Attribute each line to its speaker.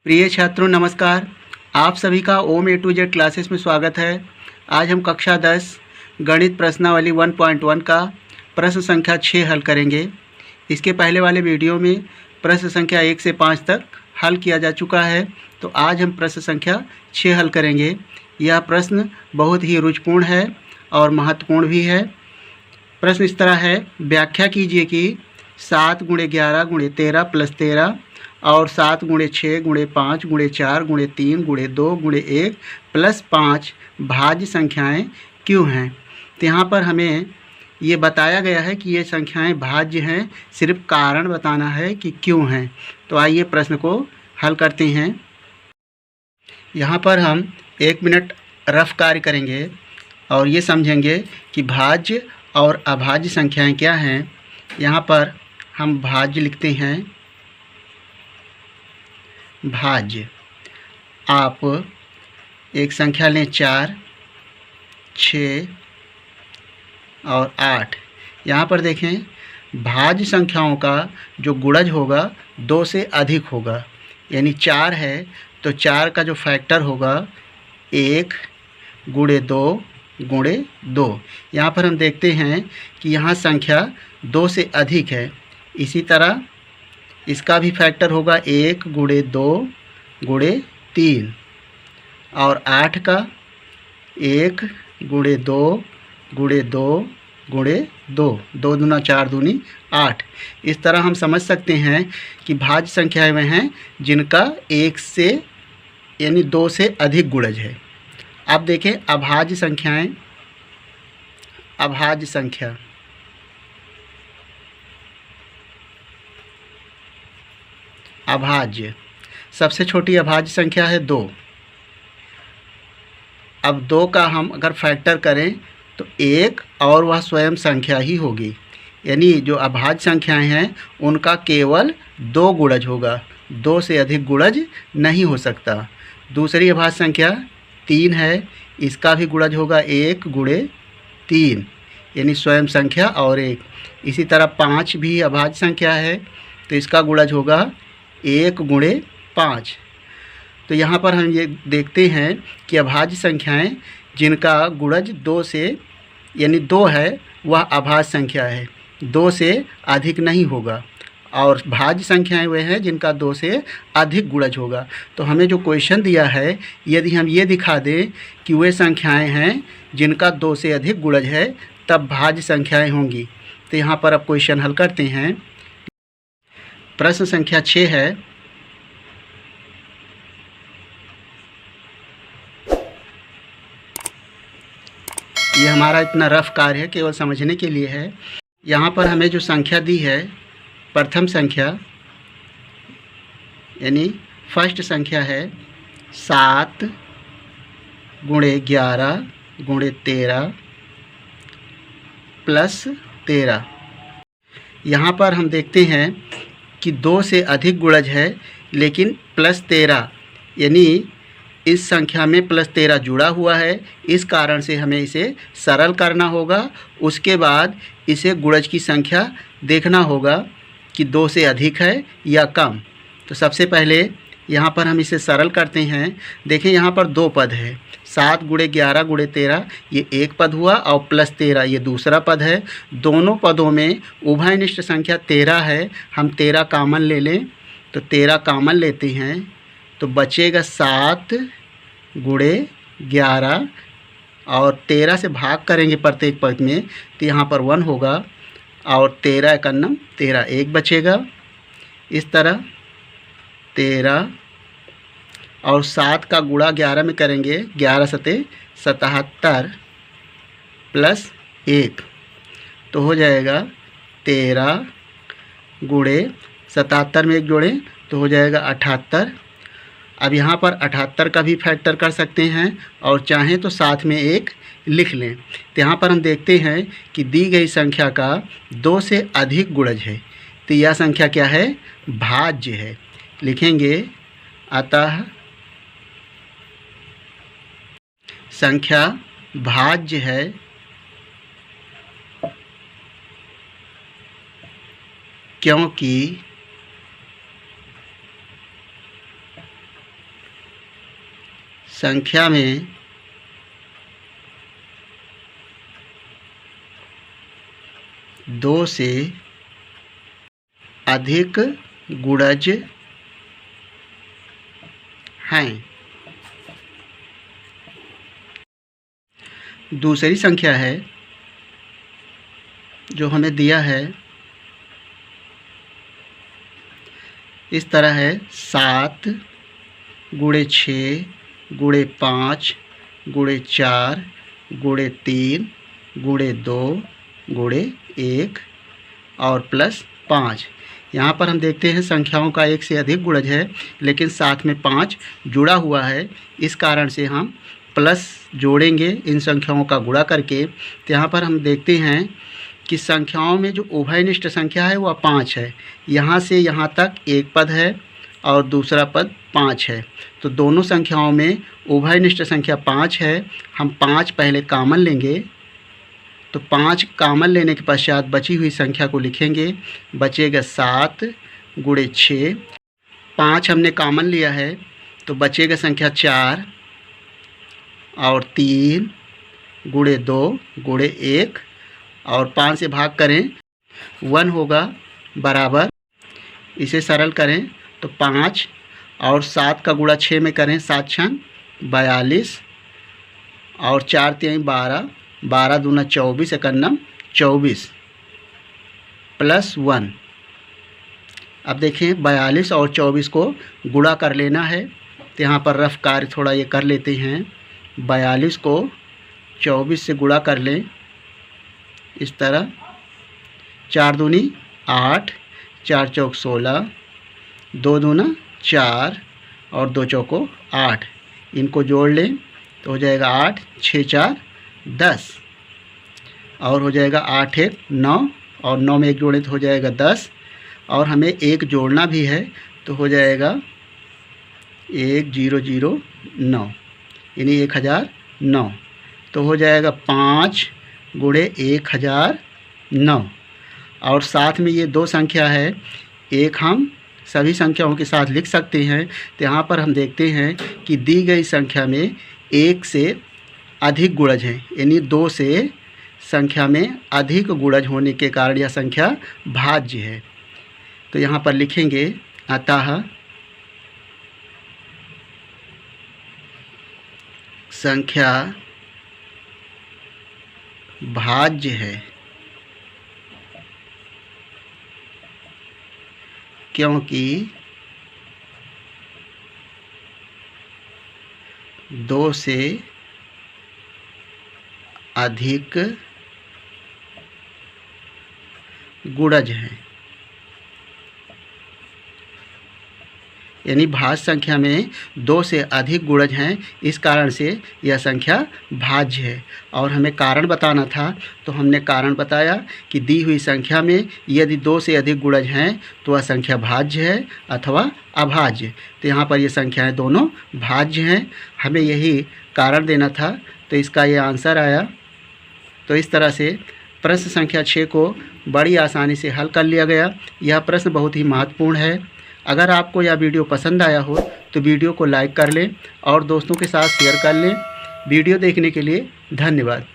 Speaker 1: प्रिय छात्रों नमस्कार। आप सभी का ओम ए टू जेड क्लासेस में स्वागत है। आज हम कक्षा 10 गणित प्रश्नावली 1.1 का प्रश्न संख्या 6 हल करेंगे। इसके पहले वाले वीडियो में प्रश्न संख्या 1 से 5 तक हल किया जा चुका है, तो आज हम प्रश्न संख्या 6 हल करेंगे। यह प्रश्न बहुत ही रुचिपूर्ण है और महत्वपूर्ण भी है। प्रश्न इस तरह है, व्याख्या कीजिए कि 7 × 11 × 13 + 13 और 7 × 6 × 5 × 4 × 3 × 2 × 1 + 5 भाज्य संख्याएं क्यों हैं। तो यहाँ पर हमें ये बताया गया है कि ये संख्याएं भाज्य हैं, सिर्फ कारण बताना है कि क्यों हैं। तो आइए प्रश्न को हल करते हैं। यहाँ पर हम 1 मिनट रफ कार्य करेंगे और ये समझेंगे कि भाज्य और अभाज्य संख्याएं क्या हैं। यहाँ पर हम भाज्य लिखते हैं। भाज्य, आप एक संख्या लें 4, 6 और 8। यहाँ पर देखें, भाज्य संख्याओं का जो गुणज होगा 2 से अधिक होगा। यानी 4 है तो 4 का जो फैक्टर होगा 1 × 2 × 2। यहाँ पर हम देखते हैं कि यहाँ संख्या 2 से अधिक है। इसी तरह इसका भी फैक्टर होगा 1 × 2 × 3 और 8 का 1 × 2 × 2 × 2, 2 दूना 4 दूनी 8। इस तरह हम समझ सकते हैं कि भाज्य संख्याएं वे हैं जिनका 1 से यानी 2 से अधिक गुणज है। अब देखें अभाज्य संख्याएं। अभाज्य संख्या, अभाज्य सबसे छोटी अभाज्य संख्या है 2। अब 2 का हम अगर फैक्टर करें तो 1 और वह स्वयं संख्या ही होगी। यानी जो अभाज्य संख्याएं हैं उनका केवल 2 गुणज होगा, 2 से अधिक गुणज नहीं हो सकता। दूसरी अभाज्य संख्या 3 है, इसका भी गुणज होगा 1 × 3 यानी स्वयं संख्या और 1। इसी तरह 5 भी अभाज्य संख्या है तो इसका गुणज होगा 1 × 5। तो यहाँ पर हम ये देखते हैं कि अभाज्य संख्याएं जिनका गुणज 2 से यानी 2 है वह अभाज्य संख्या है, 2 से अधिक नहीं होगा। और भाज्य संख्याएं वे हैं जिनका 2 से अधिक गुणज होगा। तो हमें जो क्वेश्चन दिया है, यदि हम ये दिखा दें कि वे संख्याएं हैं जिनका 2 से अधिक गुणज है तब भाज्य संख्याएं होंगी। तो यहाँ पर अब क्वेश्चन हल करते हैं। प्रश्न संख्या 6 है, ये हमारा इतना रफ कार्य है, केवल समझने के लिए है। यहाँ पर हमें जो संख्या दी है, प्रथम संख्या यानी फर्स्ट संख्या है 7 × 11 × 13 + 13। यहाँ पर हम देखते हैं कि 2 से अधिक गुणज है, लेकिन +13 यानी इस संख्या में +13 जुड़ा हुआ है। इस कारण से हमें इसे सरल करना होगा। उसके बाद इसे गुणज की संख्या देखना होगा कि 2 से अधिक है या कम। तो सबसे पहले यहाँ पर हम इसे सरल करते हैं। देखें यहाँ पर 2 पद है, 7 × 11 × 13 ये एक पद हुआ और +13 ये दूसरा पद है। दोनों पदों में उभयनिष्ठ संख्या 13 है। हम 13 कॉमन ले लें, तो 13 कॉमन लेते हैं तो बचेगा 7 × 11 और 13 से भाग करेंगे प्रत्येक पद में तो यहाँ पर 1 होगा और 13 एकन्नम 13, 1 बचेगा। इस तरह 13 और 7 का गुणा 11 में करेंगे, 11 × 7 = 77 + 1 तो हो जाएगा 13 × 77 में 1 जोड़ें तो हो जाएगा 78। अब यहाँ पर 78 का भी फैक्टर कर सकते हैं और चाहें तो साथ में 1 लिख लें। तो यहाँ पर हम देखते हैं कि दी गई संख्या का 2 से अधिक गुणज है, तो यह संख्या क्या है? भाज्य है। लिखेंगे अतः संख्या भाज्य है क्योंकि संख्या में दो से अधिक गुणज हैं। दूसरी संख्या है जो हमें दिया है, इस तरह है 7 गुणे 6 गुणे 5 गुणे 4 गुणे 3 गुणे 2 गुणे 1 और प्लस 5। यहाँ पर हम देखते हैं संख्याओं का एक से अधिक गुणज है, लेकिन साथ में 5 जुड़ा हुआ है। इस कारण से हम प्लस जोड़ेंगे इन संख्याओं का गुणा करके। तो यहाँ पर हम देखते हैं कि संख्याओं में जो उभयनिष्ठ संख्या है वह 5 है। यहाँ से यहाँ तक एक पद है और दूसरा पद 5 है, तो दोनों संख्याओं में उभयनिष्ठ संख्या 5 है। हम 5 पहले कॉमन लेंगे, तो 5 कॉमन लेने के पश्चात बची हुई संख्या को लिखेंगे। बचेगा 7 गुणे 6, 5 हमने कॉमन लिया है तो बचेगा संख्या 4 और 3 गुणे 2 गुणे 1 और 5 से भाग करें 1 होगा बराबर, इसे सरल करें तो 5 और 7 का गुणा 6 में करें, 7 छंग 42 और 4 3 12, 12 दूना 24 एकन्नम 24 प्लस 1। अब देखें 42 और 24 को गुणा कर लेना है, तो यहाँ पर रफ कार्य थोड़ा ये कर लेते हैं। 42 को 24 से गुणा कर लें इस तरह, 4 दूनी 8, 4 चौक 16, 2 दूना 4 और 2 चौको 8, इनको जोड़ लें तो हो जाएगा 8, 6 4 10 और हो जाएगा 8 1 9 और 9 में 1 जोड़ें तो हो जाएगा 10 और हमें 1 जोड़ना भी है तो हो जाएगा 1009 यानी 1009, तो हो जाएगा 5 गुणे 1009। और साथ में ये 2 संख्या है, एक हम सभी संख्याओं के साथ लिख सकते हैं। तो यहाँ पर हम देखते हैं कि दी गई संख्या में 1 से अधिक गुणज हैं, यानी 2 से संख्या में अधिक गुणज होने के कारण यह संख्या भाज्य है। तो यहाँ पर लिखेंगे अतः संख्या भाज्य है क्योंकि 2 से अधिक गुणज हैं, यानी भाज्य संख्या में 2 से अधिक गुणज हैं, इस कारण से यह संख्या भाज्य है। और हमें कारण बताना था, तो हमने कारण बताया कि दी हुई संख्या में यदि 2 से अधिक गुणज हैं तो वह संख्या भाज्य है अथवा अभाज्य। तो यहाँ पर ये संख्याएं दोनों भाज्य हैं, हमें यही कारण देना था, तो इसका ये आंसर आया। तो इस तरह से प्रश्न संख्या 6 को बड़ी आसानी से हल कर लिया गया। यह प्रश्न बहुत ही महत्वपूर्ण है। अगर आपको यह वीडियो पसंद आया हो तो वीडियो को लाइक कर लें और दोस्तों के साथ शेयर कर लें। वीडियो देखने के लिए धन्यवाद।